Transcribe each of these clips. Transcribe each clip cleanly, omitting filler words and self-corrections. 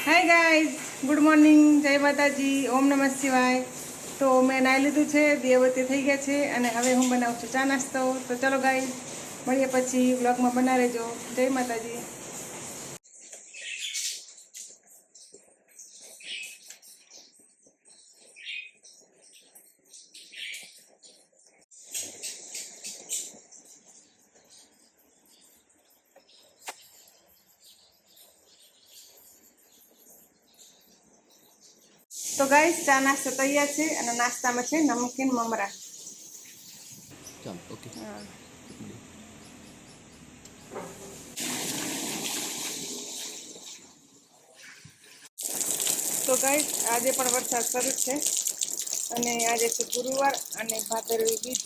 Hi guys, good morning, जय माताजी, ओम नमः शिवाय। तो मैं नाई लीधुं छे, दियाबत्ती थई गया छे अने हवे हूँ बनाવું છું ચા નાસ્તો। तो चलो गाइज મળીએ પછી વ્લોગમાં બના રહેજો। જય માતાજી। तो गाइस चा नास्ता तैयार है और नास्ता में है नमकीन ममरा। चल ओके। हाँ। तो गाइस आज पण वरसाद शरू है અને આજે છે ગુરુવાર અને ભાદરવી બીજ।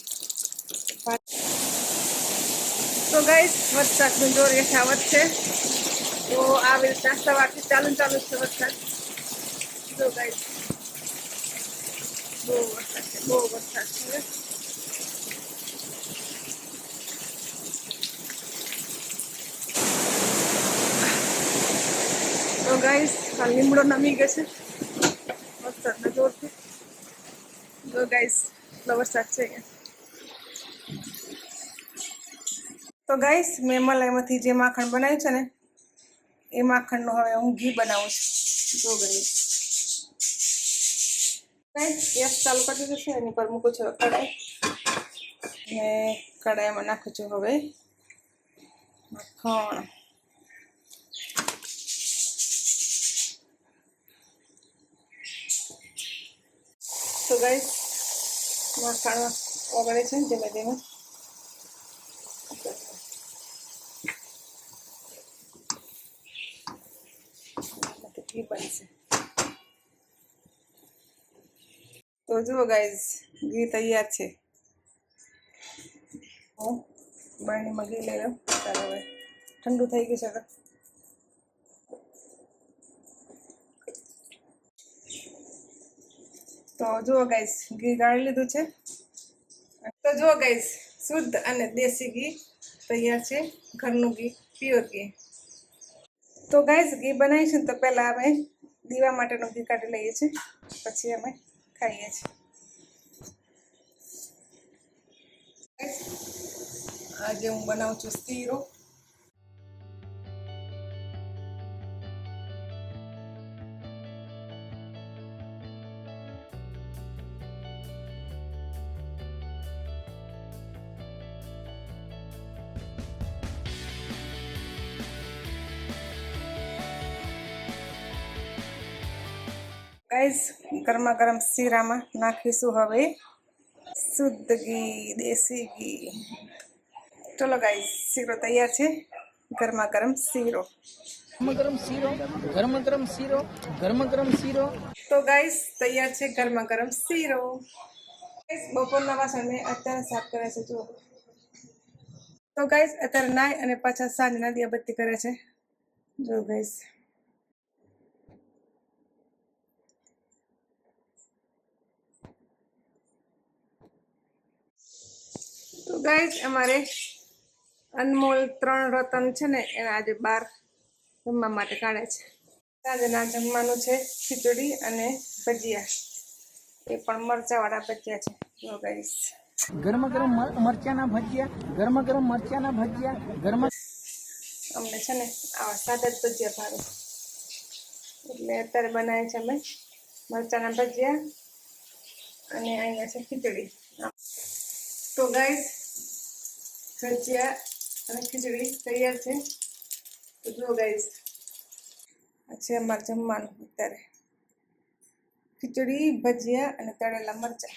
तो गाइस વરસાદનું જોર યથાવત છે। તો આ રીતે સવારથી ચાલુ છે વરસાદ। જો ગાइस બહુ વરસાદ છે, બહુ વરસાદ છે। तो गाइस આ લીમડો નમી ગયો છે વરસાદના જોરથી। તો ગાइस એટલો વરસાદ છે। तो गाइस मैं મલાઈમાંથી જે માખણ બનાવ્યું છે ને એ માખણનો હવે હું ઘી બનાવું છું। જો ગાइस ગેસ ચાલુ કરી દીધું છે, એની પર મૂકું છું કઢાઈ અને કઢાઈમાં નાખું છું હવે માખણ। तो गाइस માખણ ઓગળે છે ધીમે ધીમે। ઘી બનશે। तो जुओ गाइस घी तैयार है। હું બરણીમાં ઘી લઈ લઉં। ચાલો હવે ઠંડુ થઈ ગયું છે। તો જુઓ ગાઈસ ઘી ગાળી લીધું છે। તો જુઓ ગાઈસ શુદ્ધ અને દેશી ઘી તૈયાર છે, ઘરનું ઘી, પ્યોર ઘી। તો ગાઈસ ઘી બનાવીશું તો પહેલાં અમે દીવા માટેનું ઘી કાઢી લઈએ છીએ, પછી અમે ખાઈએ છીએ। આજે હું બનાવું છું શીરો। गाइस गरमा गरम शीरा में नाखीशुं हवे शुद्ध घी, देसी घी। चलो गाइस शीरो तैयार है, गरमा गरम शीरो। गरम शीरो, गरम गरम शीरो, गरम गरम शीरो। तो गाइस तैयार है गरमा गरम शीरो। गाइस बपोरना वासण ने अत्यारे साफ करे छे जो। तो गाइस अत्यारे नाई अने पाछा सांजना दियाबत्ती करे छे जो गाइस। तो गाइस अमारे अनमोल 3 रतन छे ने एना आज 12 जमवा माटे काढे छे। साँजना जमवानुं छे खीचड़ी अने भजिया, ए पण मरचावाळा भजिया छे जो गाइस। गरम गरम मरचाना भजिया, गरम गरम मरचाना भजिया, गरम। अमने छे ने आवा सादा ज भजिया भावे એટલે અત્યારે બનાવે છે અમે મરચાના ભજીયા અને અહીંયા છે ખીચડી। તો ગાઈસ ભજીયા અને ખીચડી તૈયાર છે। તો જો ગાઈસ આ છે અમારું જમવાનું અત્યારે, ખીચડી, ભજીયા અને તળેલા મરચાં।